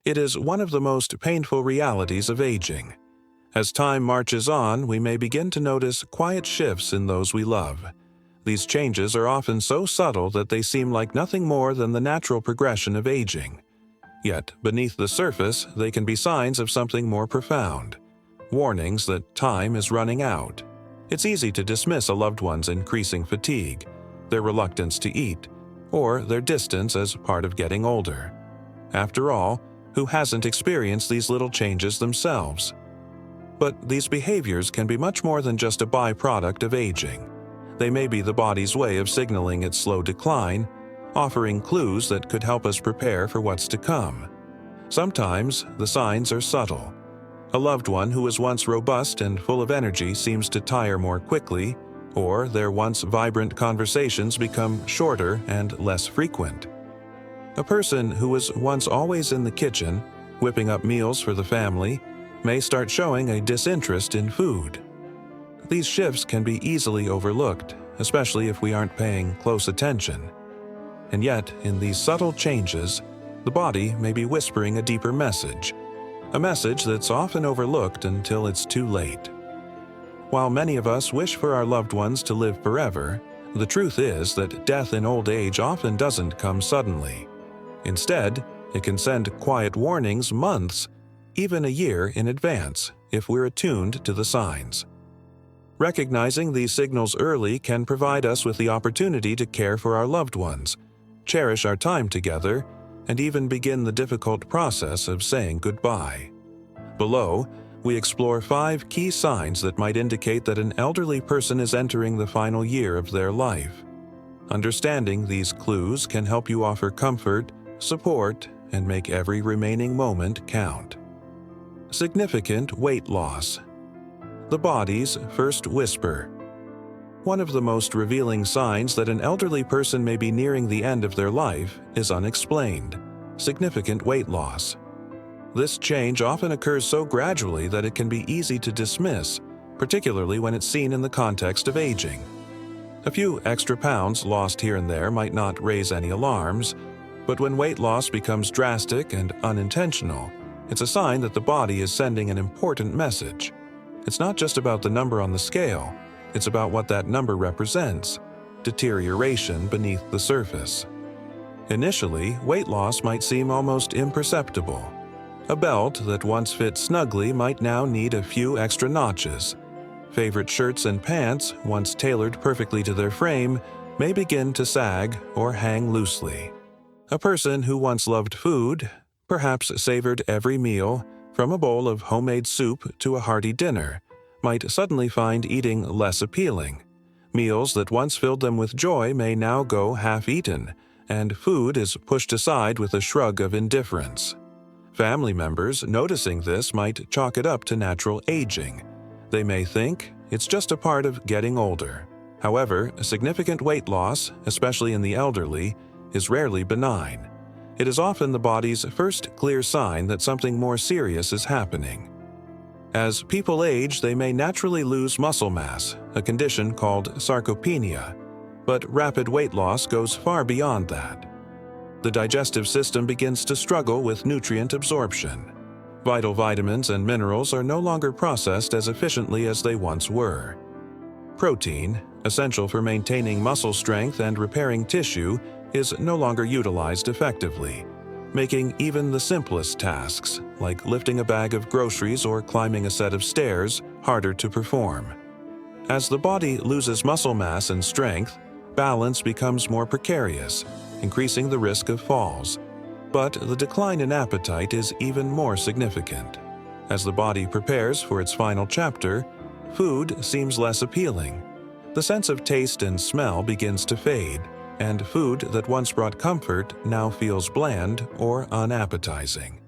It is one of the most painful realities of aging. As time marches on, we may begin to notice quiet shifts in those we love. These changes are often so subtle that they seem like nothing more than the natural progression of aging. Yet, beneath the surface, they can be signs of something more profound. Warnings that time is running out. It's easy to dismiss a loved one's increasing fatigue, their reluctance to eat, or their distance as part of getting older. After all, who hasn't experienced these little changes themselves? But these behaviors can be much more than just a byproduct of aging. They may be the body's way of signaling its slow decline, offering clues that could help us prepare for what's to come. Sometimes the signs are subtle. A loved one who was once robust and full of energy seems to tire more quickly, or their once vibrant conversations become shorter and less frequent. A person who was once always in the kitchen, whipping up meals for the family, may start showing a disinterest in food. These shifts can be easily overlooked, especially if we aren't paying close attention. And yet, in these subtle changes, the body may be whispering a deeper message, a message that's often overlooked until it's too late. While many of us wish for our loved ones to live forever, the truth is that death in old age often doesn't come suddenly. Instead, it can send quiet warnings months, even a year in advance, if we're attuned to the signs. Recognizing these signals early can provide us with the opportunity to care for our loved ones, cherish our time together, and even begin the difficult process of saying goodbye. Below, we explore 5 key signs that might indicate that an elderly person is entering the final year of their life. Understanding these clues can help you offer comfort, support, and make every remaining moment count. Significant weight loss. The body's first whisper. One of the most revealing signs that an elderly person may be nearing the end of their life is unexplained, significant weight loss. This change often occurs so gradually that it can be easy to dismiss, particularly when it's seen in the context of aging. A few extra pounds lost here and there might not raise any alarms, but when weight loss becomes drastic and unintentional, it's a sign that the body is sending an important message. It's not just about the number on the scale, it's about what that number represents: deterioration beneath the surface. Initially, weight loss might seem almost imperceptible. A belt that once fit snugly might now need a few extra notches. Favorite shirts and pants, once tailored perfectly to their frame, may begin to sag or hang loosely. A person who once loved food, perhaps savored every meal, from a bowl of homemade soup to a hearty dinner, might suddenly find eating less appealing. Meals that once filled them with joy may now go half-eaten, and food is pushed aside with a shrug of indifference. Family members noticing this might chalk it up to natural aging. They may think it's just a part of getting older. However, significant weight loss, especially in the elderly, is rarely benign. It is often the body's first clear sign that something more serious is happening. As people age, they may naturally lose muscle mass, a condition called sarcopenia, but rapid weight loss goes far beyond that. The digestive system begins to struggle with nutrient absorption. Vital vitamins and minerals are no longer processed as efficiently as they once were. Protein, essential for maintaining muscle strength and repairing tissue, is no longer utilized effectively, making even the simplest tasks, like lifting a bag of groceries or climbing a set of stairs, harder to perform. As the body loses muscle mass and strength, balance becomes more precarious, increasing the risk of falls. But the decline in appetite is even more significant. As the body prepares for its final chapter, food seems less appealing. The sense of taste and smell begins to fade, and food that once brought comfort now feels bland or unappetizing.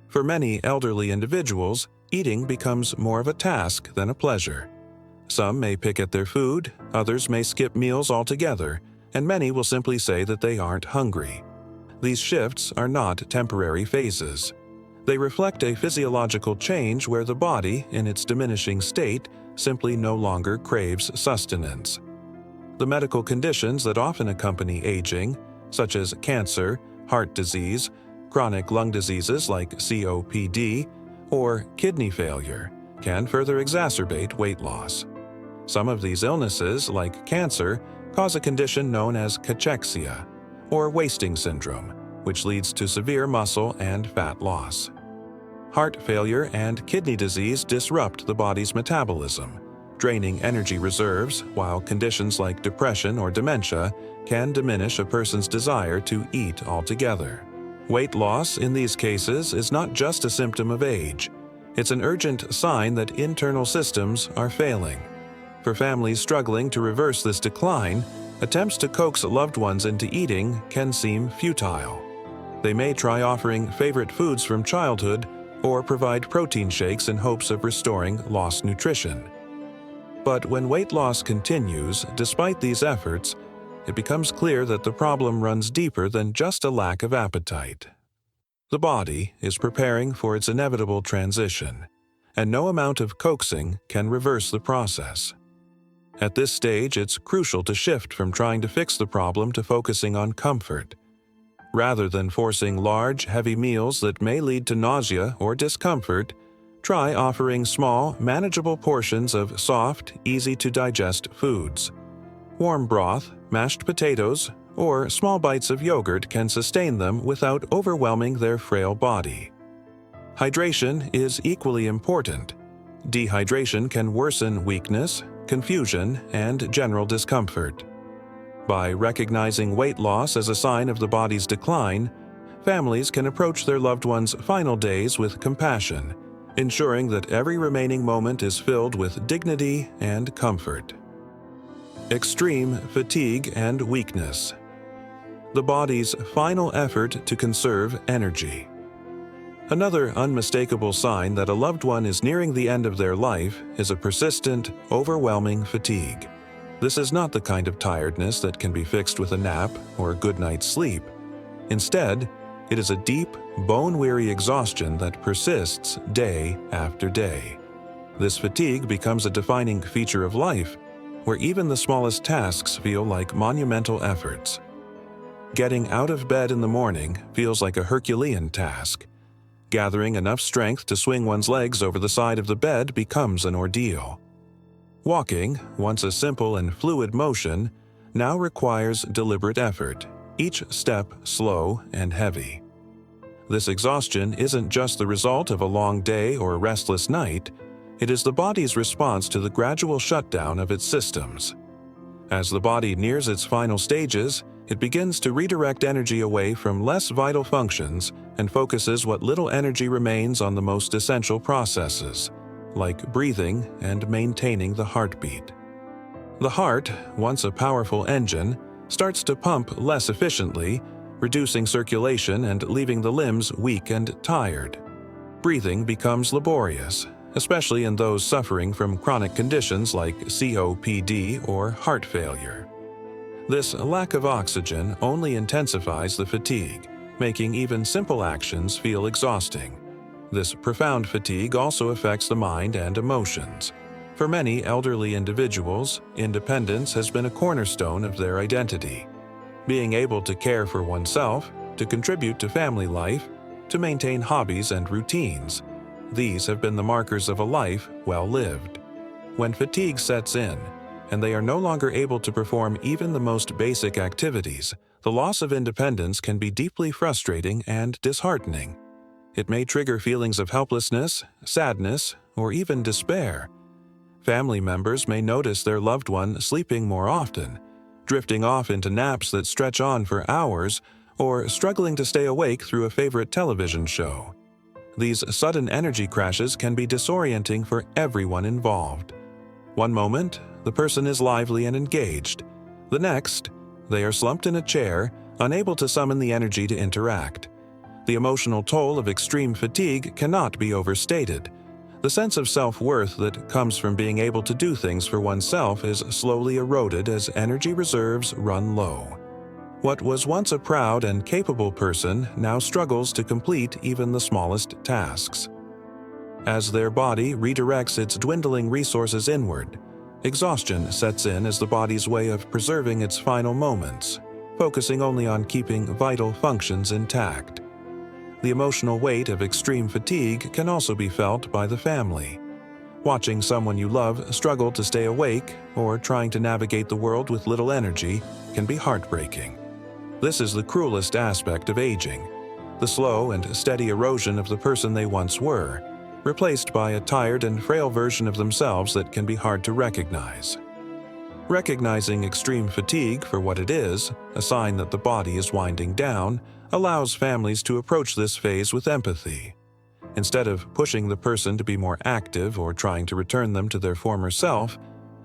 For many elderly individuals, eating becomes more of a task than a pleasure. Some may pick at their food, others may skip meals altogether, and many will simply say that they aren't hungry. These shifts are not temporary phases. They reflect a physiological change where the body, in its diminishing state, simply no longer craves sustenance. The medical conditions that often accompany aging, such as cancer, heart disease, Chronic lung diseases like COPD or kidney failure can further exacerbate weight loss. Some of these illnesses, like cancer, cause a condition known as cachexia, or wasting syndrome, which leads to severe muscle and fat loss. Heart failure and kidney disease disrupt the body's metabolism, draining energy reserves, while conditions like depression or dementia can diminish a person's desire to eat altogether. Weight loss in these cases is not just a symptom of age. It's an urgent sign that internal systems are failing. For families struggling to reverse this decline, attempts to coax loved ones into eating can seem futile. They may try offering favorite foods from childhood or provide protein shakes in hopes of restoring lost nutrition. But when weight loss continues, despite these efforts, it becomes clear that the problem runs deeper than just a lack of appetite. The body is preparing for its inevitable transition, and no amount of coaxing can reverse the process. At this stage, it's crucial to shift from trying to fix the problem to focusing on comfort. Rather than forcing large, heavy meals that may lead to nausea or discomfort, try offering small, manageable portions of soft, easy-to-digest foods. Warm broth, mashed potatoes, or small bites of yogurt can sustain them without overwhelming their frail body. Hydration is equally important. Dehydration can worsen weakness, confusion, and general discomfort. By recognizing weight loss as a sign of the body's decline, families can approach their loved ones' final days with compassion, ensuring that every remaining moment is filled with dignity and comfort. Extreme fatigue and weakness. The body's final effort to conserve energy. Another unmistakable sign that a loved one is nearing the end of their life is a persistent, overwhelming fatigue. This is not the kind of tiredness that can be fixed with a nap or a good night's sleep. Instead, it is a deep, bone-weary exhaustion that persists day after day. This fatigue becomes a defining feature of life, where even the smallest tasks feel like monumental efforts. Getting out of bed in the morning feels like a Herculean task. Gathering enough strength to swing one's legs over the side of the bed becomes an ordeal. Walking, once a simple and fluid motion, now requires deliberate effort, each step slow and heavy. This exhaustion isn't just the result of a long day or a restless night, it is the body's response to the gradual shutdown of its systems. As the body nears its final stages, it begins to redirect energy away from less vital functions and focuses what little energy remains on the most essential processes, like breathing and maintaining the heartbeat. The heart, once a powerful engine, starts to pump less efficiently, reducing circulation and leaving the limbs weak and tired. Breathing becomes laborious, especially in those suffering from chronic conditions like COPD or heart failure. This lack of oxygen only intensifies the fatigue, making even simple actions feel exhausting. This profound fatigue also affects the mind and emotions. For many elderly individuals, independence has been a cornerstone of their identity. Being able to care for oneself, to contribute to family life, to maintain hobbies and routines, these have been the markers of a life well lived. When fatigue sets in, and they are no longer able to perform even the most basic activities, the loss of independence can be deeply frustrating and disheartening. It may trigger feelings of helplessness, sadness, or even despair. Family members may notice their loved one sleeping more often, drifting off into naps that stretch on for hours, or struggling to stay awake through a favorite television show. These sudden energy crashes can be disorienting for everyone involved. One moment, the person is lively and engaged. The next, they are slumped in a chair, unable to summon the energy to interact. The emotional toll of extreme fatigue cannot be overstated. The sense of self-worth that comes from being able to do things for oneself is slowly eroded as energy reserves run low. What was once a proud and capable person now struggles to complete even the smallest tasks. As their body redirects its dwindling resources inward, exhaustion sets in as the body's way of preserving its final moments, focusing only on keeping vital functions intact. The emotional weight of extreme fatigue can also be felt by the family. Watching someone you love struggle to stay awake or trying to navigate the world with little energy can be heartbreaking. This is the cruelest aspect of aging, the slow and steady erosion of the person they once were, replaced by a tired and frail version of themselves that can be hard to recognize. Recognizing extreme fatigue for what it is, a sign that the body is winding down, allows families to approach this phase with empathy. Instead of pushing the person to be more active or trying to return them to their former self,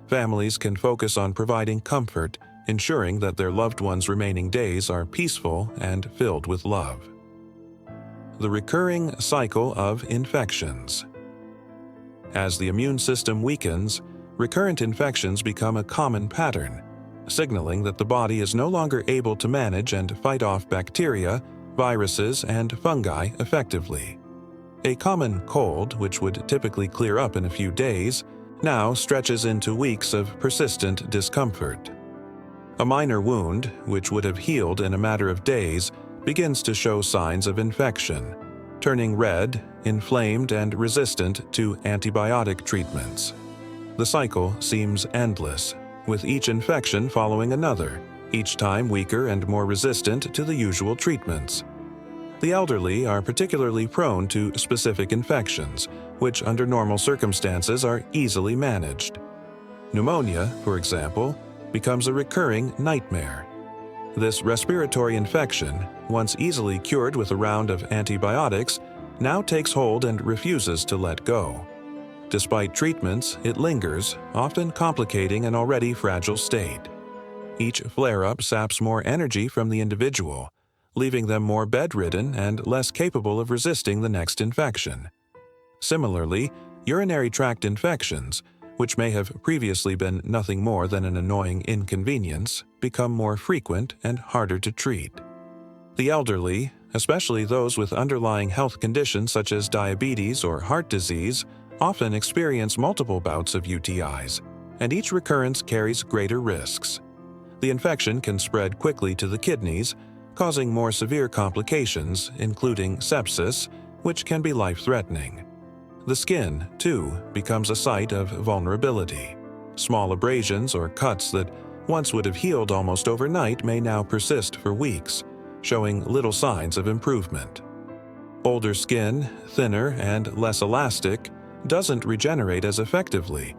families can focus on providing comfort, ensuring that their loved ones' remaining days are peaceful and filled with love. The recurring cycle of infections. As the immune system weakens, recurrent infections become a common pattern, signaling that the body is no longer able to manage and fight off bacteria, viruses, and fungi effectively. A common cold, which would typically clear up in a few days, now stretches into weeks of persistent discomfort. A minor wound, which would have healed in a matter of days, begins to show signs of infection, turning red, inflamed, and resistant to antibiotic treatments. The cycle seems endless, with each infection following another, each time weaker and more resistant to the usual treatments. The elderly are particularly prone to specific infections, which under normal circumstances are easily managed. Pneumonia, for example, becomes a recurring nightmare. This respiratory infection, once easily cured with a round of antibiotics, now takes hold and refuses to let go. Despite treatments, it lingers, often complicating an already fragile state. Each flare-up saps more energy from the individual, leaving them more bedridden and less capable of resisting the next infection. Similarly, urinary tract infections, which may have previously been nothing more than an annoying inconvenience, become more frequent and harder to treat. The elderly, especially those with underlying health conditions such as diabetes or heart disease, often experience multiple bouts of UTIs, and each recurrence carries greater risks. The infection can spread quickly to the kidneys, causing more severe complications, including sepsis, which can be life-threatening. The skin, too, becomes a site of vulnerability. Small abrasions or cuts that once would have healed almost overnight may now persist for weeks, showing little signs of improvement. Older skin, thinner and less elastic, doesn't regenerate as effectively,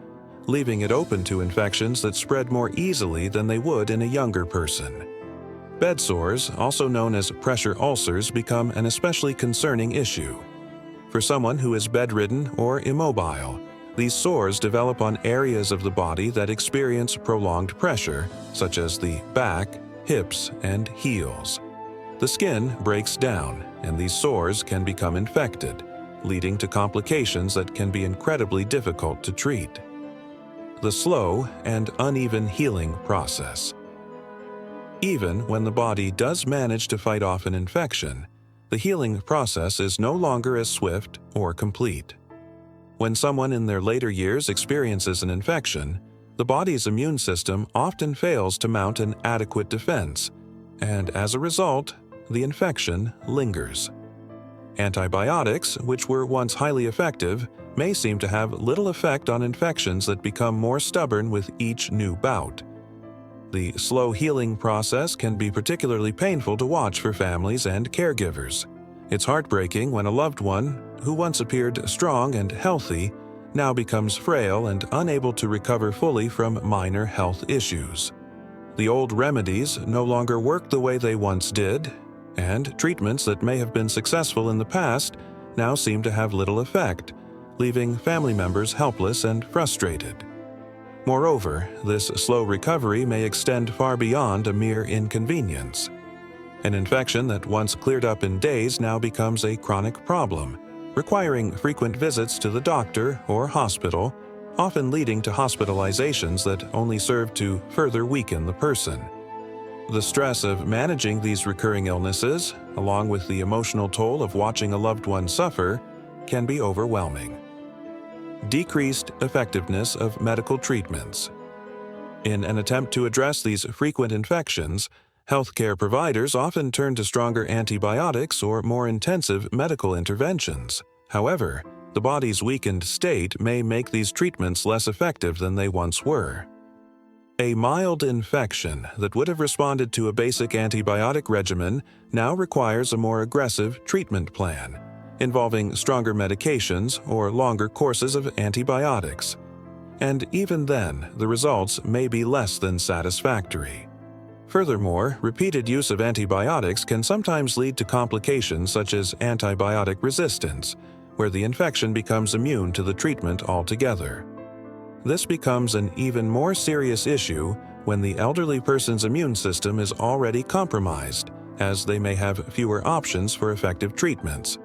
leaving it open to infections that spread more easily than they would in a younger person. Bed sores, also known as pressure ulcers, become an especially concerning issue. For someone who is bedridden or immobile, these sores develop on areas of the body that experience prolonged pressure, such as the back, hips, and heels. The skin breaks down, and these sores can become infected, leading to complications that can be incredibly difficult to treat. The slow and uneven healing process. Even when the body does manage to fight off an infection, the healing process is no longer as swift or complete. When someone in their later years experiences an infection, the body's immune system often fails to mount an adequate defense, and as a result, the infection lingers. Antibiotics, which were once highly effective, may seem to have little effect on infections that become more stubborn with each new bout. The slow healing process can be particularly painful to watch for families and caregivers. It's heartbreaking when a loved one, who once appeared strong and healthy, now becomes frail and unable to recover fully from minor health issues. The old remedies no longer work the way they once did, and treatments that may have been successful in the past now seem to have little effect, leaving family members helpless and frustrated. Moreover, this slow recovery may extend far beyond a mere inconvenience. An infection that once cleared up in days now becomes a chronic problem, requiring frequent visits to the doctor or hospital, often leading to hospitalizations that only serve to further weaken the person. The stress of managing these recurring illnesses, along with the emotional toll of watching a loved one suffer, can be overwhelming. Decreased effectiveness of medical treatments. In an attempt to address these frequent infections, Healthcare providers often turn to stronger antibiotics or more intensive medical interventions. However, the body's weakened state may make these treatments less effective than they once were. A mild infection that would have responded to a basic antibiotic regimen now requires a more aggressive treatment plan, involving stronger medications or longer courses of antibiotics. And even then, the results may be less than satisfactory. Furthermore, repeated use of antibiotics can sometimes lead to complications such as antibiotic resistance, where the infection becomes immune to the treatment altogether. This becomes an even more serious issue when the elderly person's immune system is already compromised, as they may have fewer options for effective treatments.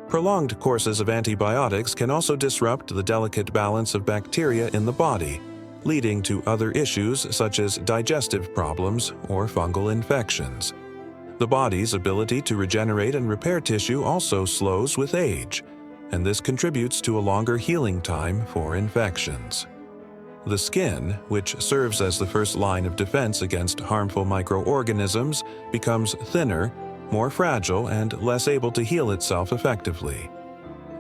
Prolonged courses of antibiotics can also disrupt the delicate balance of bacteria in the body, leading to other issues such as digestive problems or fungal infections. The body's ability to regenerate and repair tissue also slows with age, and this contributes to a longer healing time for infections. The skin, which serves as the first line of defense against harmful microorganisms, becomes thinner, more fragile, and less able to heal itself effectively.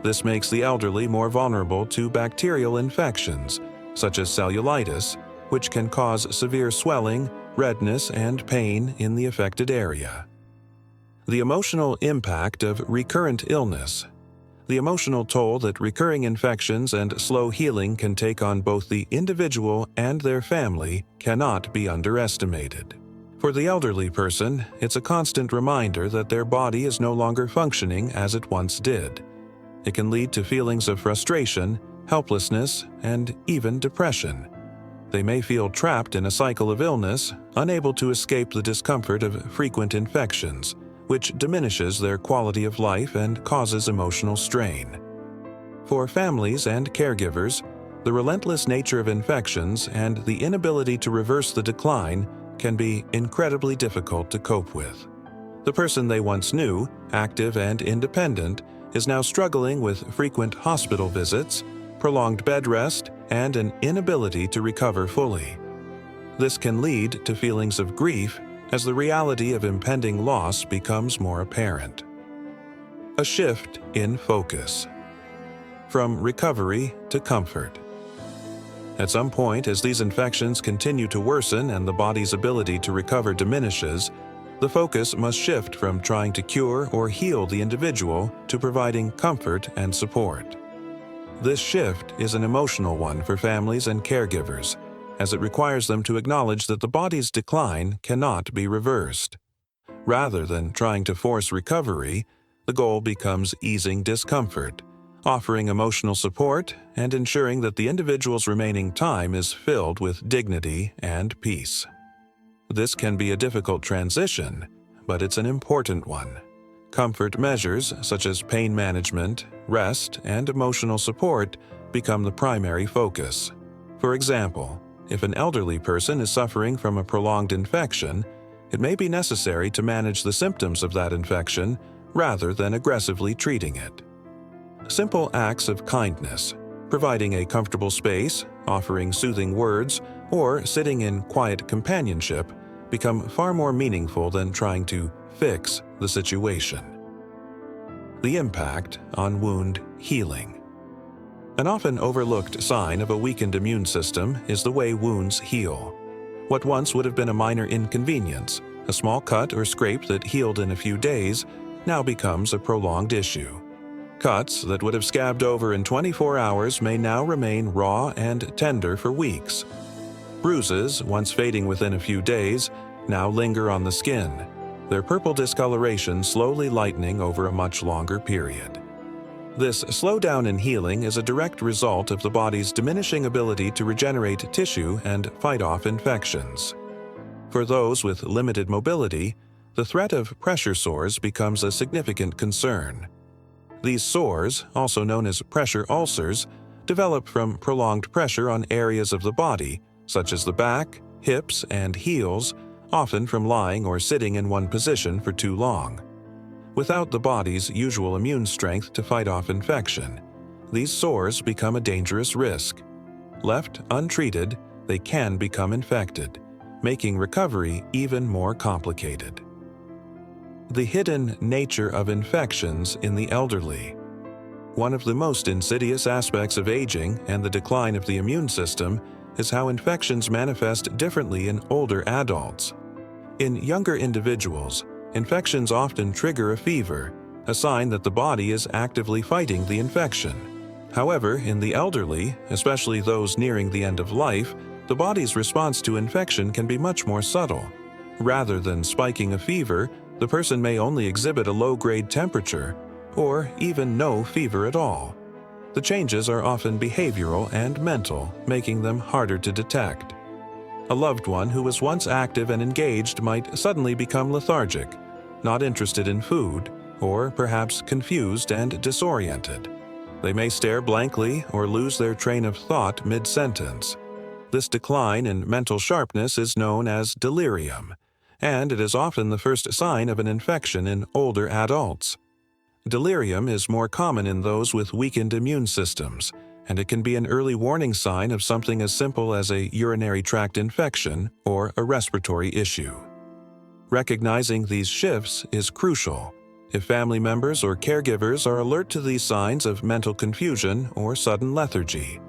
This makes the elderly more vulnerable to bacterial infections, such as cellulitis, which can cause severe swelling, redness, and pain in the affected area. The emotional impact of recurrent illness. The emotional toll that recurring infections and slow healing can take on both the individual and their family cannot be underestimated. For the elderly person, it's a constant reminder that their body is no longer functioning as it once did. It can lead to feelings of frustration, helplessness, and even depression. They may feel trapped in a cycle of illness, unable to escape the discomfort of frequent infections, which diminishes their quality of life and causes emotional strain. For families and caregivers, the relentless nature of infections and the inability to reverse the decline can be incredibly difficult to cope with. The person they once knew, active and independent, is now struggling with frequent hospital visits, prolonged bed rest, and an inability to recover fully. This can lead to feelings of grief as the reality of impending loss becomes more apparent. A shift in focus. From recovery to comfort. At some point, as these infections continue to worsen and the body's ability to recover diminishes, the focus must shift from trying to cure or heal the individual to providing comfort and support. This shift is an emotional one for families and caregivers, as it requires them to acknowledge that the body's decline cannot be reversed. Rather than trying to force recovery, the goal becomes easing discomfort, offering emotional support, and ensuring that the individual's remaining time is filled with dignity and peace. This can be a difficult transition, but it's an important one. Comfort measures such as pain management, rest, and emotional support become the primary focus. For example, if an elderly person is suffering from a prolonged infection, it may be necessary to manage the symptoms of that infection rather than aggressively treating it. Simple acts of kindness, providing a comfortable space, offering soothing words, or sitting in quiet companionship become far more meaningful than trying to fix the situation. The impact on wound healing. An often overlooked sign of a weakened immune system is the way wounds heal. What once would have been a minor inconvenience, a small cut or scrape that healed in a few days, now becomes a prolonged issue. Cuts that would have scabbed over in 24 hours may now remain raw and tender for weeks. Bruises, once fading within a few days, now linger on the skin, their purple discoloration slowly lightening over a much longer period. This slowdown in healing is a direct result of the body's diminishing ability to regenerate tissue and fight off infections. For those with limited mobility, the threat of pressure sores becomes a significant concern. These sores, also known as pressure ulcers, develop from prolonged pressure on areas of the body, such as the back, hips, and heels, often from lying or sitting in one position for too long. Without the body's usual immune strength to fight off infection, these sores become a dangerous risk. Left untreated, they can become infected, making recovery even more complicated. The hidden nature of infections in the elderly. One of the most insidious aspects of aging and the decline of the immune system is how infections manifest differently in older adults. In younger individuals, infections often trigger a fever, a sign that the body is actively fighting the infection. However, in the elderly, especially those nearing the end of life, the body's response to infection can be much more subtle. Rather than spiking a fever, the person may only exhibit a low-grade temperature, or even no fever at all. The changes are often behavioral and mental, making them harder to detect. A loved one who was once active and engaged might suddenly become lethargic, not interested in food, or perhaps confused and disoriented. They may stare blankly or lose their train of thought mid-sentence. This decline in mental sharpness is known as delirium, and it is often the first sign of an infection in older adults. Delirium is more common in those with weakened immune systems, and it can be an early warning sign of something as simple as a urinary tract infection or a respiratory issue. Recognizing these shifts is crucial. If family members or caregivers are alert to these signs of mental confusion or sudden lethargy,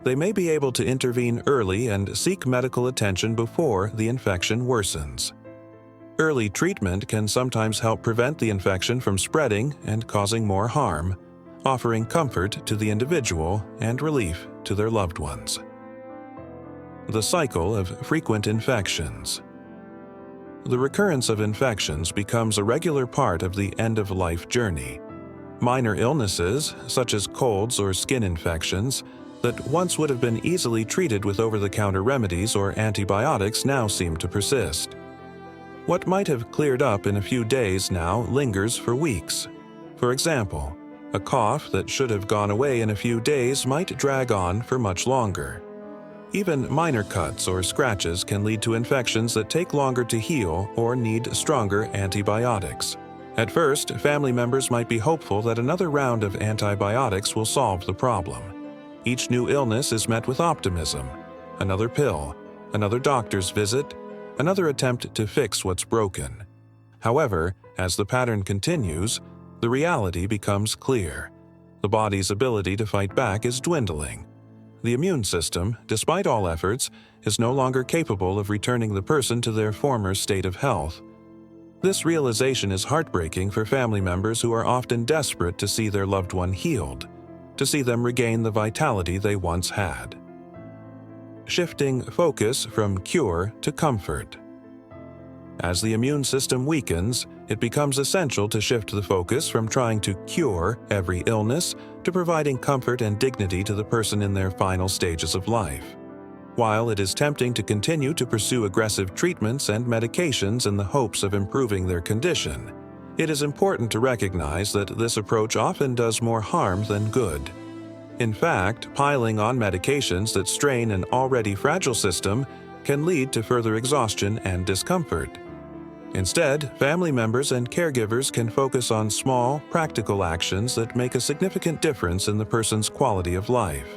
they may be able to intervene early and seek medical attention before the infection worsens. Early treatment can sometimes help prevent the infection from spreading and causing more harm, offering comfort to the individual and relief to their loved ones. The cycle of frequent infections. The recurrence of infections becomes a regular part of the end-of-life journey. Minor illnesses, such as colds or skin infections, that once would have been easily treated with over-the-counter remedies or antibiotics now seem to persist. What might have cleared up in a few days now lingers for weeks. For example, a cough that should have gone away in a few days might drag on for much longer. Even minor cuts or scratches can lead to infections that take longer to heal or need stronger antibiotics. At first, family members might be hopeful that another round of antibiotics will solve the problem. Each new illness is met with optimism. Another pill, another doctor's visit, another attempt to fix what's broken. However, as the pattern continues, the reality becomes clear. The body's ability to fight back is dwindling. The immune system, despite all efforts, is no longer capable of returning the person to their former state of health. This realization is heartbreaking for family members who are often desperate to see their loved one healed, to see them regain the vitality they once had. Shifting focus from cure to comfort. As the immune system weakens, it becomes essential to shift the focus from trying to cure every illness to providing comfort and dignity to the person in their final stages of life. While it is tempting to continue to pursue aggressive treatments and medications in the hopes of improving their condition, it is important to recognize that this approach often does more harm than good. In fact, piling on medications that strain an already fragile system can lead to further exhaustion and discomfort. Instead, family members and caregivers can focus on small, practical actions that make a significant difference in the person's quality of life.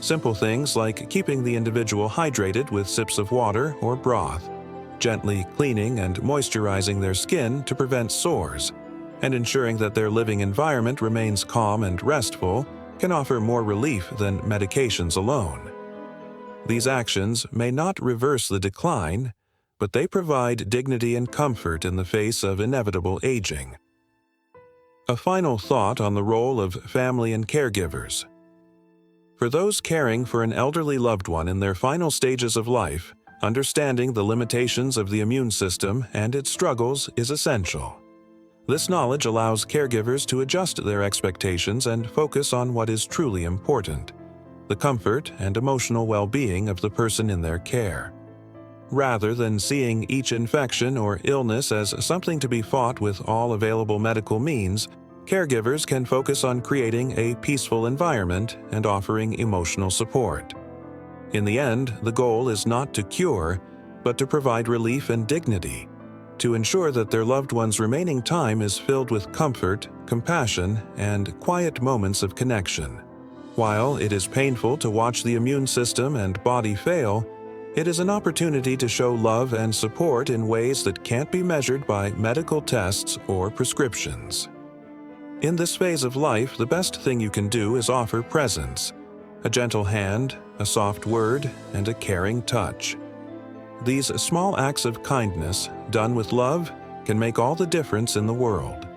Simple things like keeping the individual hydrated with sips of water or broth, gently cleaning and moisturizing their skin to prevent sores, and ensuring that their living environment remains calm and restful can offer more relief than medications alone. These actions may not reverse the decline, but they provide dignity and comfort in the face of inevitable aging. A final thought on the role of family and caregivers. For those caring for an elderly loved one in their final stages of life, understanding the limitations of the immune system and its struggles is essential. This knowledge allows caregivers to adjust their expectations and focus on what is truly important: the comfort and emotional well-being of the person in their care. Rather than seeing each infection or illness as something to be fought with all available medical means, caregivers can focus on creating a peaceful environment and offering emotional support. In the end, the goal is not to cure, but to provide relief and dignity, to ensure that their loved one's remaining time is filled with comfort, compassion, and quiet moments of connection. While it is painful to watch the immune system and body fail, It is an opportunity to show love and support in ways that can't be measured by medical tests or prescriptions. In this phase of life, the best thing you can do is offer presence, a gentle hand, a soft word, and a caring touch. These small acts of kindness, done with love, can make all the difference in the world.